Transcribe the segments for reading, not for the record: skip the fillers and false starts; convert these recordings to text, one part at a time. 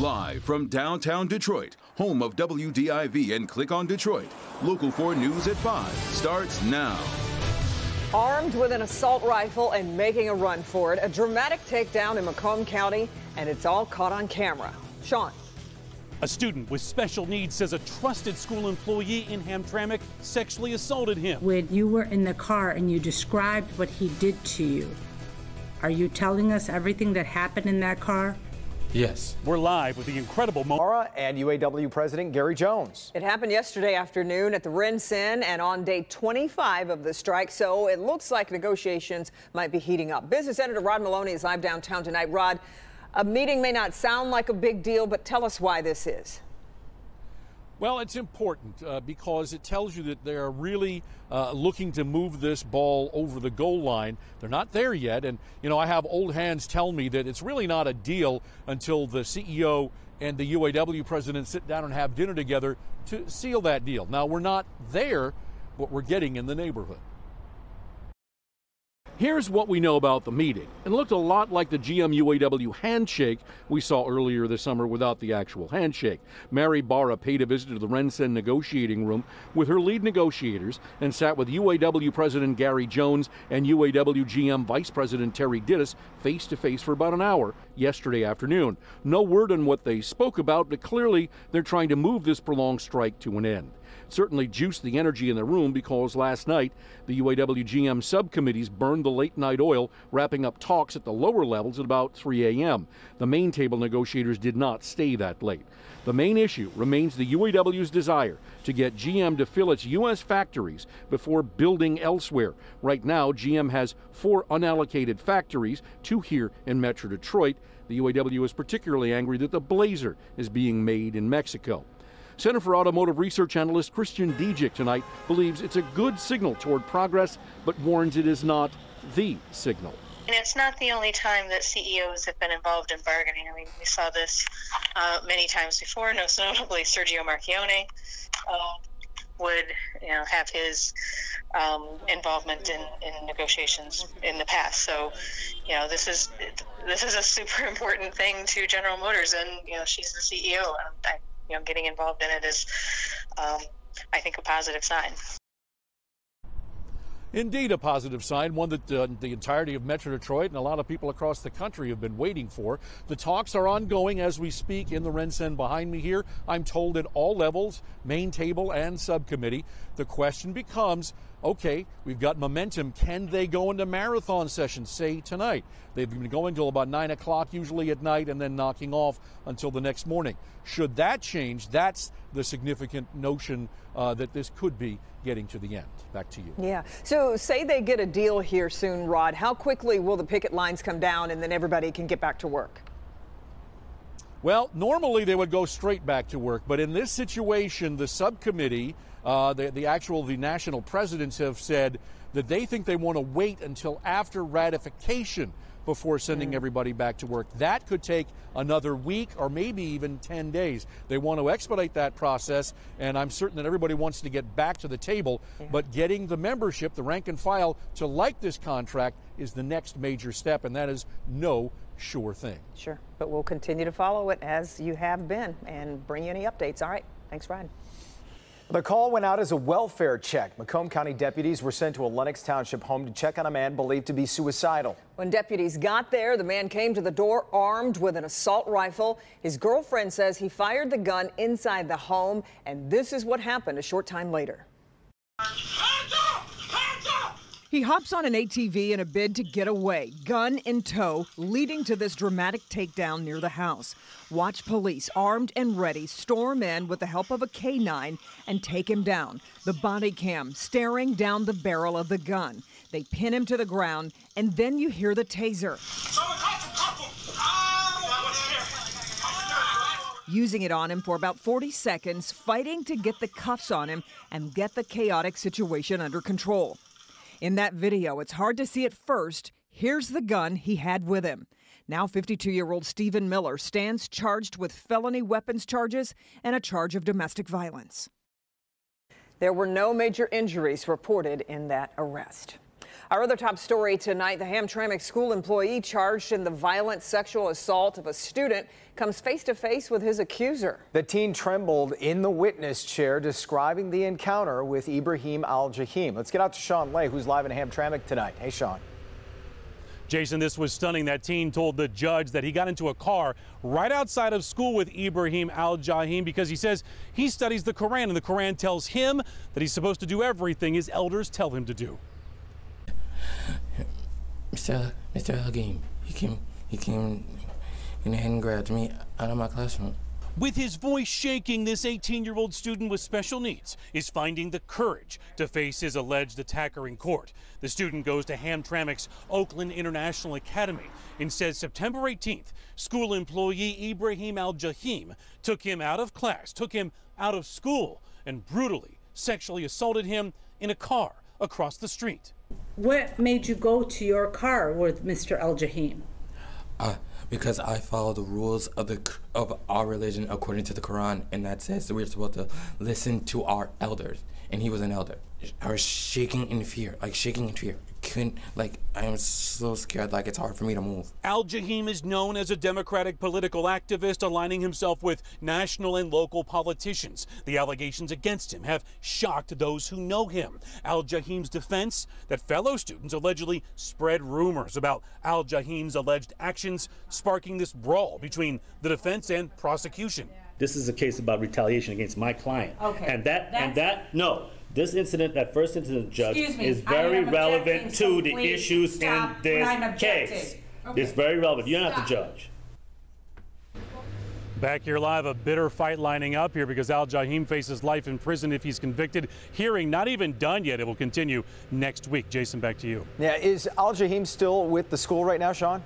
Live from downtown Detroit, home of WDIV and Click on Detroit, Local 4 News at 5 starts now. Armed with an assault rifle and making a run for it, a dramatic takedown in Macomb County, and it's all caught on camera. Sean. A student with special needs says a trusted school employee in Hamtramck sexually assaulted him. When you were in the car and you described what he did to you, are you telling us everything that happened in that car? Yes. We're live with the incredible Mara and UAW President Gary Jones. It happened yesterday afternoon at the RenCen and on day 25 of the strike, so it looks like negotiations might be heating up. Business Editor Rod Maloney is live downtown tonight. Rod, a meeting may not sound like a big deal, but tell us why this is. Well, it's important because it tells you that they're really looking to move this ball over the goal line. They're not there yet. And, you know, I have old hands tell me that it's really not a deal until the CEO and the UAW president sit down and have dinner together to seal that deal. Now, we're not there, but we're getting in the neighborhood. Here's what we know about the meeting. It looked a lot like the GM-UAW handshake we saw earlier this summer without the actual handshake. Mary Barra paid a visit to the RenCen negotiating room with her lead negotiators and sat with UAW President Gary Jones and UAW GM Vice President Terry Dittus face-to-face for about an hour yesterday afternoon. No word on what they spoke about, but clearly they're trying to move this prolonged strike to an end. Certainly juiced the energy in the room because last night the UAW GM subcommittees burned the late night oil, wrapping up talks at the lower levels at about 3 a.m. The main table negotiators did not stay that late. The main issue remains the UAW's desire to get GM to fill its U.S. factories before building elsewhere. Right now, GM has 4 unallocated factories, 2 here in Metro Detroit. The UAW is particularly angry that the Blazer is being made in Mexico. Center for Automotive Research analyst Christian Dijic tonight believes it's a good signal toward progress, but warns it is not the signal. And it's not the only time that CEOs have been involved in bargaining. I mean, we saw this many times before, most notably Sergio Marchionne would have his involvement in negotiations in the past. So, this is a super important thing to General Motors, and she's the CEO. Getting involved in it is, I think, a positive sign. Indeed, a positive sign, one that the entirety of Metro Detroit and a lot of people across the country have been waiting for. The talks are ongoing as we speak in the RenCen behind me here. I'm told at all levels, main table and subcommittee. The question becomes, okay, we've got momentum. Can they go into marathon sessions, say tonight? They've been going till about 9 o'clock usually at night and then knocking off until the next morning. Should that change, that's the significant notion that this could be getting to the end. Back to you. Yeah. So say they get a deal here soon, Rod. How quickly will the picket lines come down and then everybody can get back to work? Well, normally they would go straight back to work, but in this situation, the subcommittee, the national presidents have said that they think they want to wait until after ratification before sending everybody back to work. That could take another week or maybe even 10 days. They want to expedite that process, and I'm certain that everybody wants to get back to the table, but getting the membership, the rank and file, to like this contract is the next major step, and that is no sure thing. Sure, but we'll continue to follow it as you have been and bring you any updates. All right, thanks, Ryan. The call went out as a welfare check. Macomb County deputies were sent to a Lenox Township home to check on a man believed to be suicidal. When deputies got there, the man came to the door armed with an assault rifle. His girlfriend says he fired the gun inside the home, and this is what happened a short time later. He hops on an ATV in a bid to get away, gun in tow, leading to this dramatic takedown near the house. Watch police, armed and ready, storm in with the help of a K9 and take him down. The body cam staring down the barrel of the gun. They pin him to the ground, and then you hear the taser. Using it on him for about 40 seconds, fighting to get the cuffs on him and get the chaotic situation under control. In that video, it's hard to see at first. Here's the gun he had with him. Now 52-year-old Stephen Miller stands charged with felony weapons charges and a charge of domestic violence. There were no major injuries reported in that arrest. Our other top story tonight, the Hamtramck school employee charged in the violent sexual assault of a student comes face to face with his accuser. The teen trembled in the witness chair, describing the encounter with Ibrahim Al-Jahim. Let's get out to Sean Lay, who's live in Hamtramck tonight. Hey, Sean. Jason, this was stunning. That teen told the judge that he got into a car right outside of school with Ibrahim Al-Jahim because he says he studies the Quran, and the Quran tells him that he's supposed to do everything his elders tell him to do. Mr. Al-Jahim, he came in and grabbed me out of my classroom. With his voice shaking, this 18-year-old student with special needs is finding the courage to face his alleged attacker in court. The student goes to Hamtramck's Oakland International Academy and says September 18th, school employee Ibrahim Al-Jahim took him out of class, took him out of school, and brutally sexually assaulted him in a car across the street. What made you go to your car with Mr. Al-Jahim? Because I follow the rules of our religion according to the Quran, and that says that we're supposed to listen to our elders, and he was an elder. I was shaking in fear, I am so scared, it's hard for me to move. Al-Jahim is known as a Democratic political activist, aligning himself with national and local politicians. The allegations against him have shocked those who know him. Al-Jahim's defense, that fellow students allegedly spread rumors about Al-Jahim's alleged actions, sparking this brawl between the defense and prosecution. This is a case about retaliation against my client. Okay. This incident, that first incident, Judge, is very relevant to the issues in this case. Okay. It's very relevant. You're not the judge. Back here live, a bitter fight lining up here because Al-Jahim faces life in prison if he's convicted. Hearing not even done yet. It will continue next week. Jason, back to you. Yeah, is Al-Jahim still with the school right now, Sean?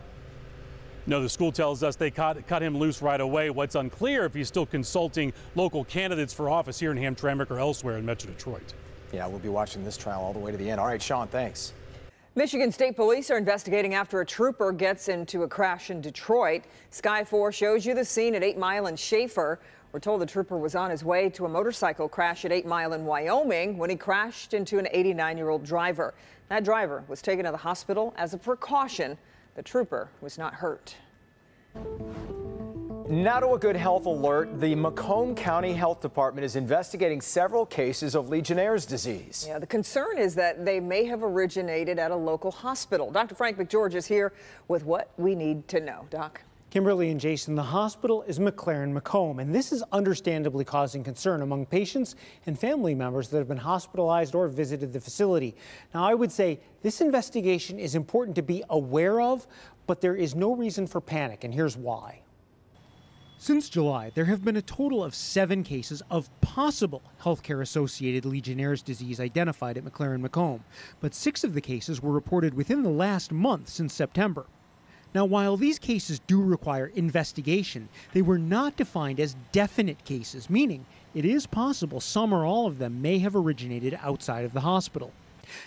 No, the school tells us they cut him loose right away. What's unclear if he's still consulting local candidates for office here in Hamtramck or elsewhere in Metro Detroit. Yeah, we'll be watching this trial all the way to the end. All right, Sean, thanks. Michigan State Police are investigating after a trooper gets into a crash in Detroit. Sky 4 shows you the scene at 8 Mile and Schaefer. We're told the trooper was on his way to a motorcycle crash at 8 Mile in Wyoming when he crashed into an 89-year-old driver. That driver was taken to the hospital as a precaution. The trooper was not hurt. Now to a good health alert. The Macomb County Health Department is investigating several cases of Legionnaire's disease. Yeah, the concern is that they may have originated at a local hospital. Dr. Frank McGeorge is here with what we need to know. Doc. Kimberly and Jason, the hospital is McLaren Macomb, and this is understandably causing concern among patients and family members that have been hospitalized or visited the facility. Now, I would say this investigation is important to be aware of, but there is no reason for panic, and here's why. Since July, there have been a total of 7 cases of possible healthcare-associated Legionnaire's disease identified at McLaren Macomb, but 6 of the cases were reported within the last month since September. Now, while these cases do require investigation, they were not defined as definite cases, meaning it is possible some or all of them may have originated outside of the hospital.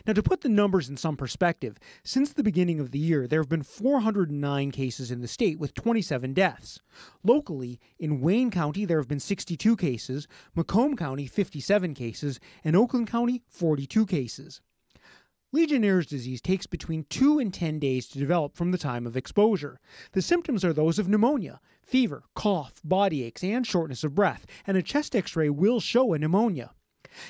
Now, to put the numbers in some perspective, since the beginning of the year, there have been 409 cases in the state with 27 deaths. Locally, in Wayne County, there have been 62 cases, Macomb County, 57 cases, and Oakland County, 42 cases. Legionnaire's disease takes between 2 and 10 days to develop from the time of exposure. The symptoms are those of pneumonia, fever, cough, body aches, and shortness of breath, and a chest x-ray will show a pneumonia.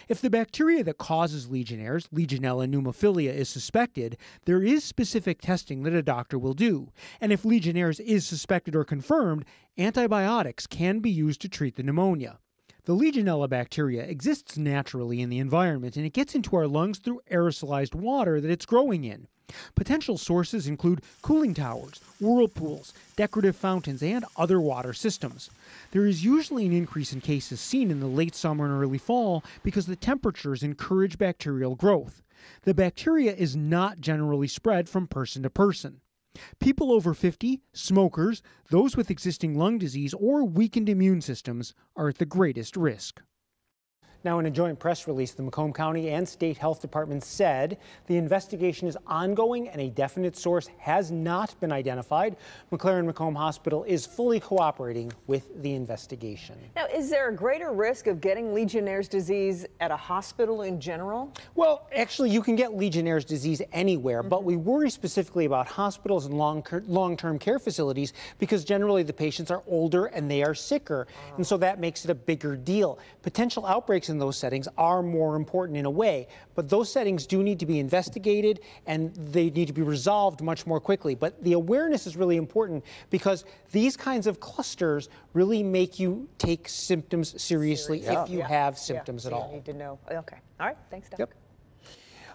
If the bacteria that causes Legionnaire's, Legionella pneumophilia, is suspected, there is specific testing that a doctor will do. And if Legionnaire's is suspected or confirmed, antibiotics can be used to treat the pneumonia. The Legionella bacteria exists naturally in the environment, and it gets into our lungs through aerosolized water that it's growing in. Potential sources include cooling towers, whirlpools, decorative fountains, and other water systems. There is usually an increase in cases seen in the late summer and early fall because the temperatures encourage bacterial growth. The bacteria is not generally spread from person to person. People over 50, smokers, those with existing lung disease, or weakened immune systems are at the greatest risk. Now, in a joint press release, the Macomb County and State Health Departments said the investigation is ongoing and a definite source has not been identified. McLaren-Macomb Hospital is fully cooperating with the investigation. Now, is there a greater risk of getting Legionnaire's disease at a hospital in general? Well, actually, you can get Legionnaire's disease anywhere, but we worry specifically about hospitals and long-term care facilities because generally the patients are older and they are sicker, and so that makes it a bigger deal. Potential outbreaks in those settings are more important in a way, but those settings do need to be investigated and they need to be resolved much more quickly. But the awareness is really important because these kinds of clusters really make you take symptoms seriously if you have symptoms at all. You need to know. Okay. All right. Thanks, Doug. Yep.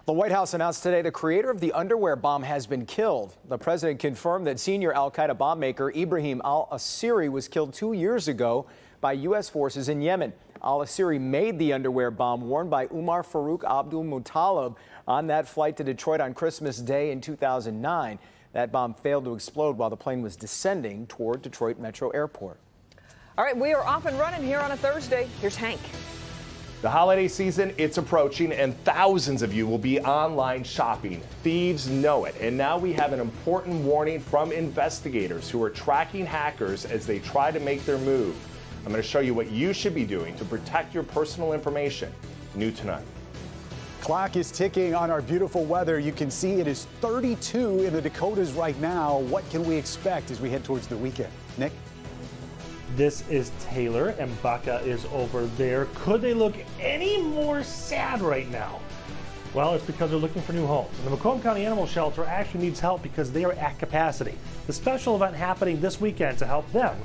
The White House announced today the creator of the underwear bomb has been killed. The president confirmed that senior al-Qaeda bomb maker Ibrahim al-Asiri was killed 2 years ago by U.S. forces in Yemen. Al-Asiri made the underwear bomb worn by Umar Farouk Abdul Muttalib on that flight to Detroit on Christmas Day in 2009. That bomb failed to explode while the plane was descending toward Detroit Metro Airport. All right, we are off and running here on a Thursday. Here's Hank. The holiday season, it's approaching, and thousands of you will be online shopping. Thieves know it. And now we have an important warning from investigators who are tracking hackers as they try to make their move. I'm going to show you what you should be doing to protect your personal information. New tonight. Clock is ticking on our beautiful weather. You can see it is 32 in the Dakotas right now. What can we expect as we head towards the weekend? Nick? This is Taylor, and Becca is over there. Could they look any more sad right now? Well, it's because they're looking for new homes. And the Macomb County Animal Shelter actually needs help because they are at capacity. The special event happening this weekend to help them